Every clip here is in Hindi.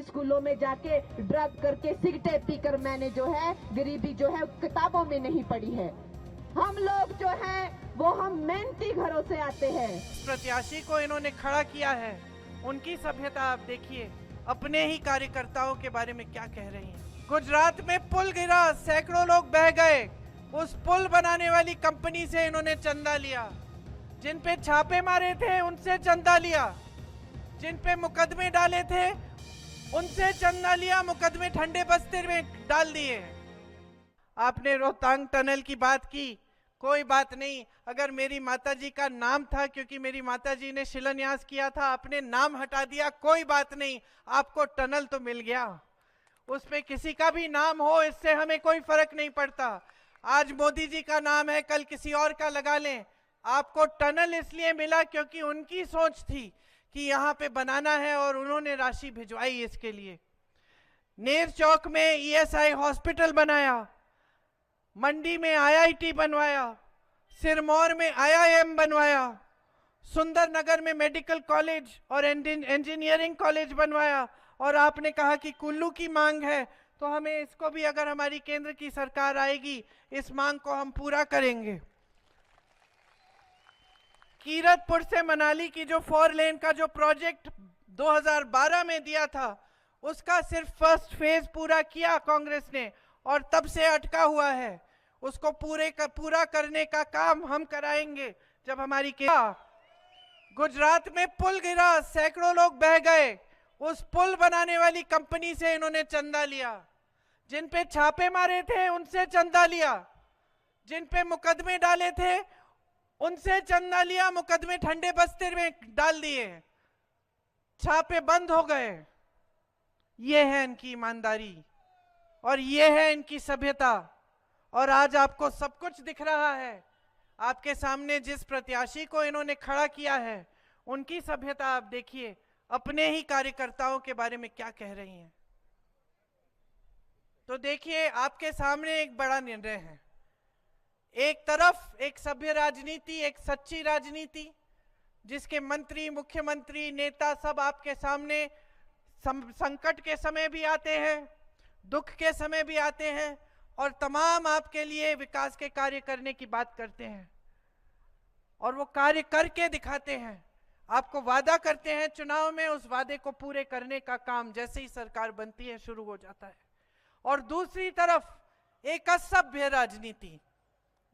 स्कूलों में जाके ड्रग करके सिगरेटें पीकर मैंने जो है गरीबी जो है किताबों में नहीं पढ़ी है। हम लोग जो हैं वो हम मेहनती घरों से आते हैं। प्रत्याशी को इन्होंने खड़ा किया है, उनकी सभ्यता आप देखिए, अपने ही कार्यकर्ताओं के बारे में क्या कह रही हैं। गुजरात में पुल गिरा, सैकड़ों लोग बह गए, उस पुल बनाने वाली कंपनी से इन्होंने चंदा लिया। जिन पे छापे मारे थे उनसे चंदा लिया, जिन पे मुकदमे डाले थे उनसे चंदा लिया, मुकदमे ठंडे बस्ते में डाल दिए। आपने रोहतांग टनल की बात की, कोई बात नहीं, अगर मेरी माताजी का नाम था क्योंकि मेरी माताजी ने शिलान्यास किया था, आपने नाम हटा दिया, कोई बात नहीं, आपको टनल तो मिल गया। उस पे किसी का भी नाम हो, इससे हमें कोई फर्क नहीं पड़ता। आज मोदी जी का नाम है, कल किसी और का लगा लें। आपको टनल इसलिए मिला क्योंकि उनकी सोच थी कि यहाँ पे बनाना है और उन्होंने राशि भिजवाई इसके लिए। नेर चौक में ईएसआई हॉस्पिटल बनाया, मंडी में आईआईटी बनवाया, सिरमौर में आईआईएम बनवाया, सुंदरनगर में मेडिकल कॉलेज और इंजीनियरिंग कॉलेज बनवाया। और आपने कहा कि कुल्लू की मांग है तो हमें इसको भी, अगर हमारी केंद्र की सरकार आएगी, इस मांग को हम पूरा करेंगे। कीरतपुर से मनाली की जो 4 लेन का जो प्रोजेक्ट 2012 में दिया था, उसका सिर्फ फर्स्ट फेज पूरा किया कांग्रेस ने और तब से अटका हुआ है। उसको पूरा करने का काम हम कराएंगे जब हमारी गुजरात में पुल गिरा, सैकड़ों लोग बह गए, उस पुल बनाने वाली कंपनी से इन्होंने चंदा लिया। जिन पे छापे मारे थे उनसे चंदा लिया, जिन पे मुकदमे डाले थे उनसे चंदा लिया, मुकदमे ठंडे बस्ते में डाल दिए, छापे बंद हो गए। ये है इनकी ईमानदारी और ये है इनकी सभ्यता। और आज आपको सब कुछ दिख रहा है। आपके सामने जिस प्रत्याशी को इन्होंने खड़ा किया है, उनकी सभ्यता आप देखिए, अपने ही कार्यकर्ताओं के बारे में क्या कह रही हैं। तो देखिए, आपके सामने एक बड़ा निर्णय है। एक तरफ एक सभ्य राजनीति, एक सच्ची राजनीति, जिसके मंत्री, मुख्यमंत्री, नेता सब आपके सामने संकट के समय भी आते हैं, दुख के समय भी आते हैं और तमाम आपके लिए विकास के कार्य करने की बात करते हैं और वो कार्य करके दिखाते हैं। आपको वादा करते हैं, चुनाव में उस वादे को पूरे करने का काम जैसे ही सरकार बनती है शुरू हो जाता है। और दूसरी तरफ एक असभ्य राजनीति,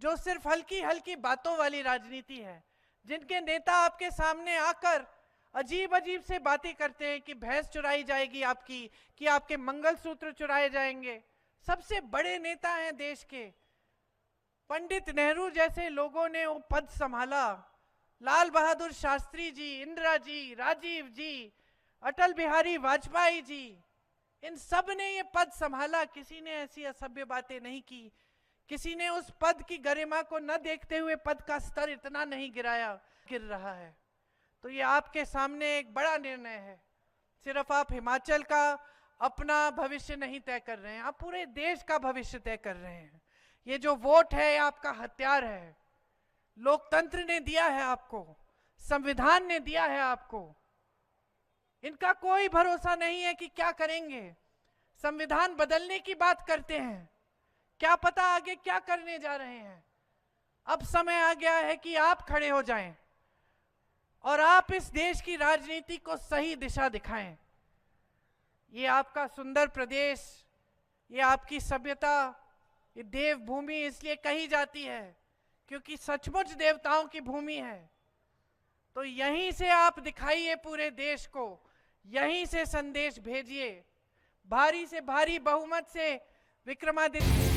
जो सिर्फ हल्की हल्की बातों वाली राजनीति है, जिनके नेता आपके सामने आकर अजीब अजीब से बातें करते हैं कि भैंस चुराई जाएगी आपकी, कि आपके मंगलसूत्र चुराए जाएंगे। सबसे बड़े नेता हैं देश के, पंडित नेहरू जैसे लोगों ने वो पद संभाला, लाल बहादुर शास्त्री जी, इंदिरा जी, राजीव जी, अटल बिहारी वाजपेयी जी, इन सब ने ये पद संभाला। किसी ने ऐसी असभ्य बातें नहीं की, किसी ने उस पद की गरिमा को न देखते हुए पद का स्तर इतना नहीं गिर रहा है। तो ये आपके सामने एक बड़ा निर्णय है। सिर्फ आप हिमाचल का अपना भविष्य नहीं तय कर रहे हैं, आप पूरे देश का भविष्य तय कर रहे हैं। ये जो वोट है, आपका हथियार है। लोकतंत्र ने दिया है आपको, संविधान ने दिया है आपको। इनका कोई भरोसा नहीं है कि क्या करेंगे। संविधान बदलने की बात करते हैं, क्या पता आगे क्या करने जा रहे हैं। अब समय आ गया है कि आप खड़े हो जाएं और आप इस देश की राजनीति को सही दिशा दिखाएं। ये आपका सुंदर प्रदेश, ये आपकी सभ्यता, ये देवभूमि इसलिए कही जाती है क्योंकि सचमुच देवताओं की भूमि है। तो यहीं से आप दिखाइए पूरे देश को, यहीं से संदेश भेजिए। भारी से भारी बहुमत से विक्रमादित्य